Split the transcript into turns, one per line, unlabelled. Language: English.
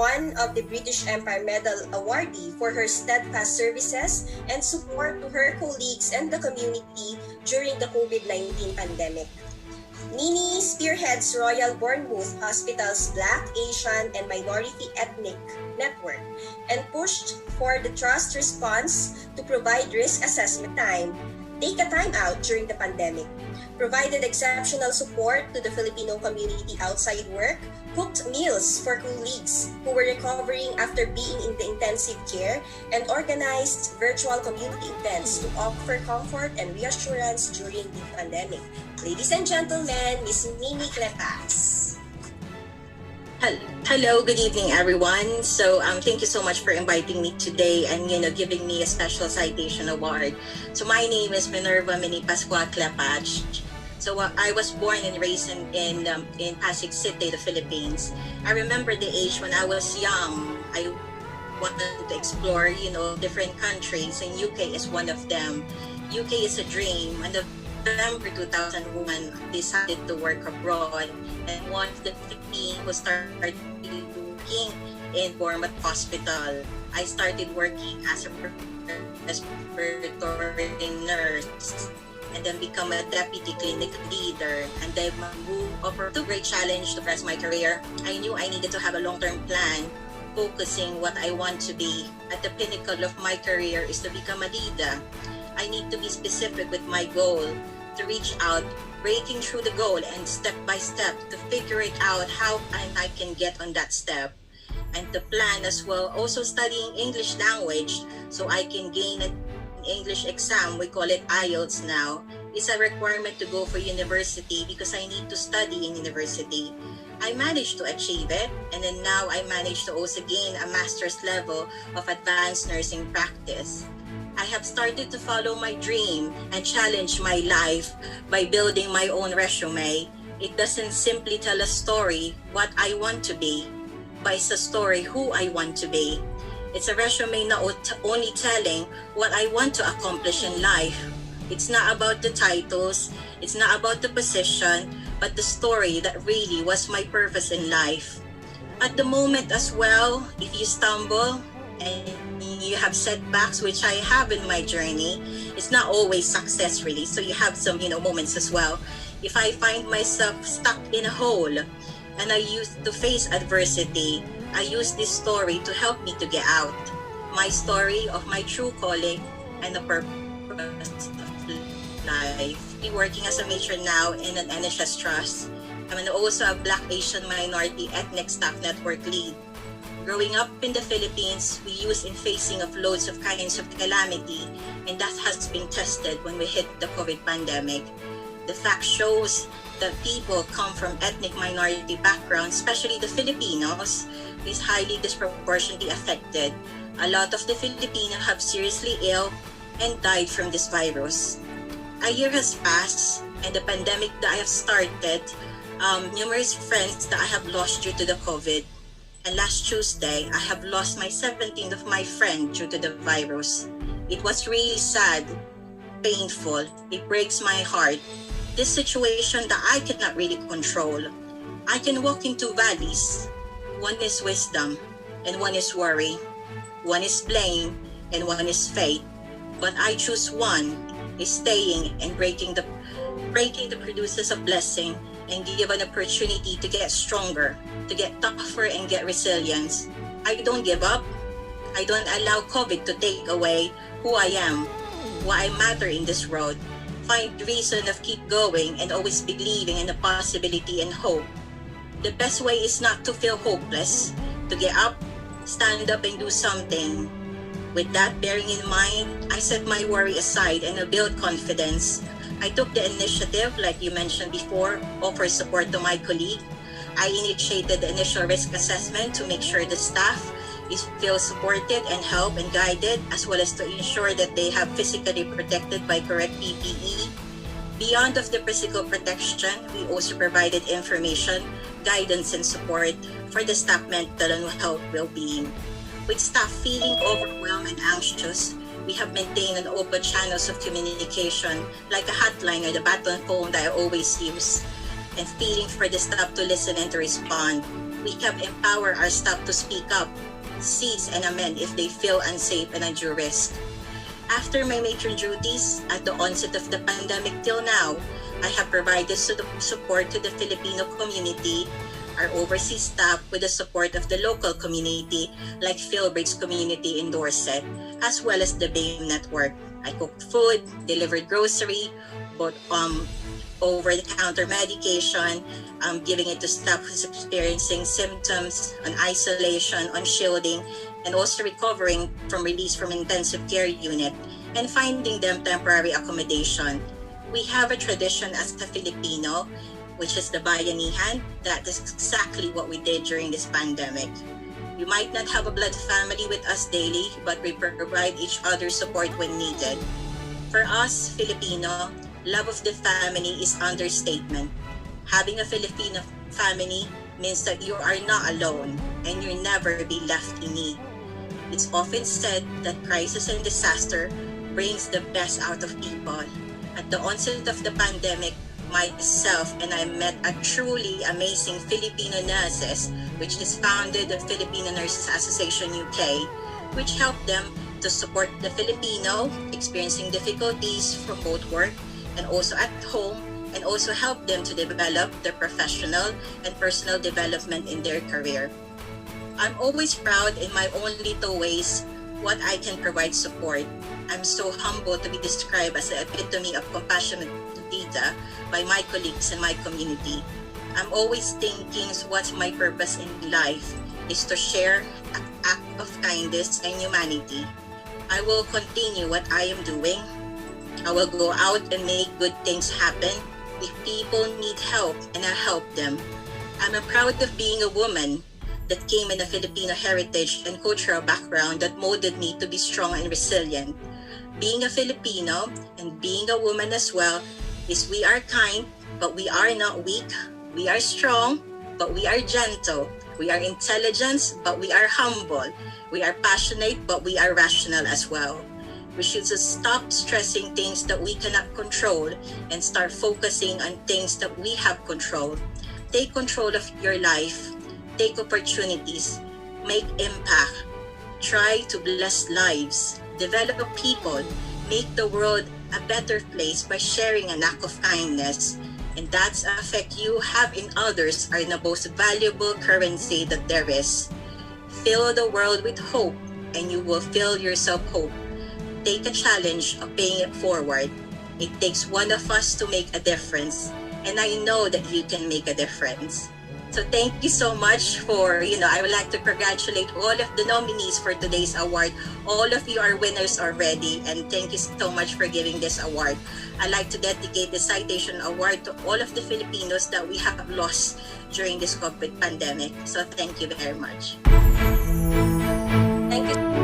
one of the British Empire Medal awardee for her steadfast services and support to her colleagues and the community during the COVID-19 pandemic. Nini spearheads Royal Bournemouth Hospital's Black, Asian, and Minority Ethnic Network and pushed for the trust response to provide risk assessment time, take a time out during the pandemic, provided exceptional support to the Filipino community outside work, cooked meals for colleagues who were recovering after being in the intensive care, and organized virtual community events to offer comfort and reassurance during the pandemic. Ladies and gentlemen, Miss Nini Clepax.
Hello, good evening, everyone. So thank you so much for inviting me today and giving me a special citation award. So my name is Minerva Mini Pascua Clepach. So I was born and raised in Pasig City, the Philippines. I remember the age when I was young. I wanted to explore, different countries, and UK is one of them. UK is a dream. And November 2001, I decided to work abroad, and one of the Philippines who started working in Bournemouth Hospital. I started working as a respiratory nurse, and then become a deputy clinic leader, and then move over to a great challenge to press my career. I knew I needed to have a long-term plan, focusing what I want to be. At the pinnacle of my career is to become a leader. I need to be specific with my goal, to reach out, breaking through the goal, and step by step to figure it out how I can get on that step. And to plan as well, also studying English language so I can gain an English exam. We call it IELTS now. It's a requirement to go for university because I need to study in university. I managed to achieve it, and then now I managed to also gain a master's level of advanced nursing practice. I have started to follow my dream and challenge my life by building my own resume. It doesn't simply tell a story what I want to be, but it's a story who I want to be. It's a resume not only telling what I want to accomplish in life. It's not about the titles, it's not about the position, but the story that really was my purpose in life. At the moment as well, if you stumble and you have setbacks, which I have in my journey, it's not always success really. So you have some, moments as well. If I find myself stuck in a hole and I used to face adversity, I use this story to help me to get out. My story of my true calling and the purpose of life. I'm working as a matron now in an NHS trust. I'm also a Black, Asian, Minority Ethnic Staff Network lead. Growing up in the Philippines, we use in facing of loads of kinds of calamity, and that has been tested when we hit the COVID pandemic. The fact shows that people come from ethnic minority backgrounds, especially the Filipinos, is highly disproportionately affected. A lot of the Filipinos have seriously ill and died from this virus. A year has passed, and the pandemic that I have started, numerous friends that I have lost due to the COVID. And last Tuesday, I have lost my 17th of my friend due to the virus. It was really sad, painful. It breaks my heart. This situation that I cannot really control. I can walk in two valleys. One is wisdom, and one is worry. One is blame, and one is faith. But I choose one, is staying and breaking the produces of blessing, and give an opportunity to get stronger, to get tougher and get resilience. I don't give up. I don't allow COVID to take away who I am, why I matter in this world. Find the reason of keep going and always believing in the possibility and hope. The best way is not to feel hopeless, to get up, stand up and do something. With that bearing in mind, I set my worry aside and I build confidence. I took the initiative, like you mentioned before, offer support to my colleague. I initiated the initial risk assessment to make sure the staff feel supported and helped and guided, as well as to ensure that they have physically protected by correct PPE. Beyond of the physical protection, we also provided information, guidance, and support for the staff mental and health well-being. With staff feeling overwhelmed and anxious, we have maintained an open channels of communication, like a hotline or the button phone that I always use, and feeling for the staff to listen and to respond. We can empower our staff to speak up, seize and amend if they feel unsafe and undue risk. After my matron duties at the onset of the pandemic till now, I have provided support to the Filipino community, our overseas staff with the support of the local community like Philbrick's community in Dorset, as well as the BAME network. I cooked food, delivered grocery, bought over-the-counter medication, giving it to staff who's experiencing symptoms, on isolation, on shielding, and also recovering from release from intensive care unit, and finding them temporary accommodation. We have a tradition as a Filipino, which is the bayanihan. That is exactly what we did during this pandemic. We might not have a blood family with us daily, but we provide each other support when needed. For us, Filipino, love of the family is understatement. Having a Filipino family means that you are not alone and you'll never be left in need. It's often said that crisis and disaster brings the best out of people. At the onset of the pandemic, myself and I met a truly amazing Filipino nurses, which is founded the Filipino Nurses Association UK, which helped them to support the Filipino experiencing difficulties from both work and also at home, and also help them to develop their professional and personal development in their career. I'm always proud in my own little ways what I can provide support. I'm so humbled to be described as the epitome of compassionate leader by my colleagues in my community. I'm always thinking what's my purpose in life is to share an act of kindness and humanity. I will continue what I am doing. I will go out and make good things happen. If people need help, and I'll help them. I'm proud of being a woman that came in a Filipino heritage and cultural background that molded me to be strong and resilient. Being a Filipino and being a woman as well is we are kind, but we are not weak. We are strong, but we are gentle. We are intelligent, but we are humble. We are passionate, but we are rational as well. We should just stop stressing things that we cannot control and start focusing on things that we have control. Take control of your life. Take opportunities. Make impact. Try to bless lives. Develop people. Make the world a better place by sharing an act of kindness. And that's the effect you have in others are the most valuable currency that there is. Fill the world with hope and you will fill yourself hope. Take a challenge of paying it forward. It takes one of us to make a difference. And I know that you can make a difference. So thank you so much for, I would like to congratulate all of the nominees for today's award. All of you are winners already. And thank you so much for giving this award. I'd like to dedicate the Citation Award to all of the Filipinos that we have lost during this COVID pandemic. So thank you very much.
Thank you.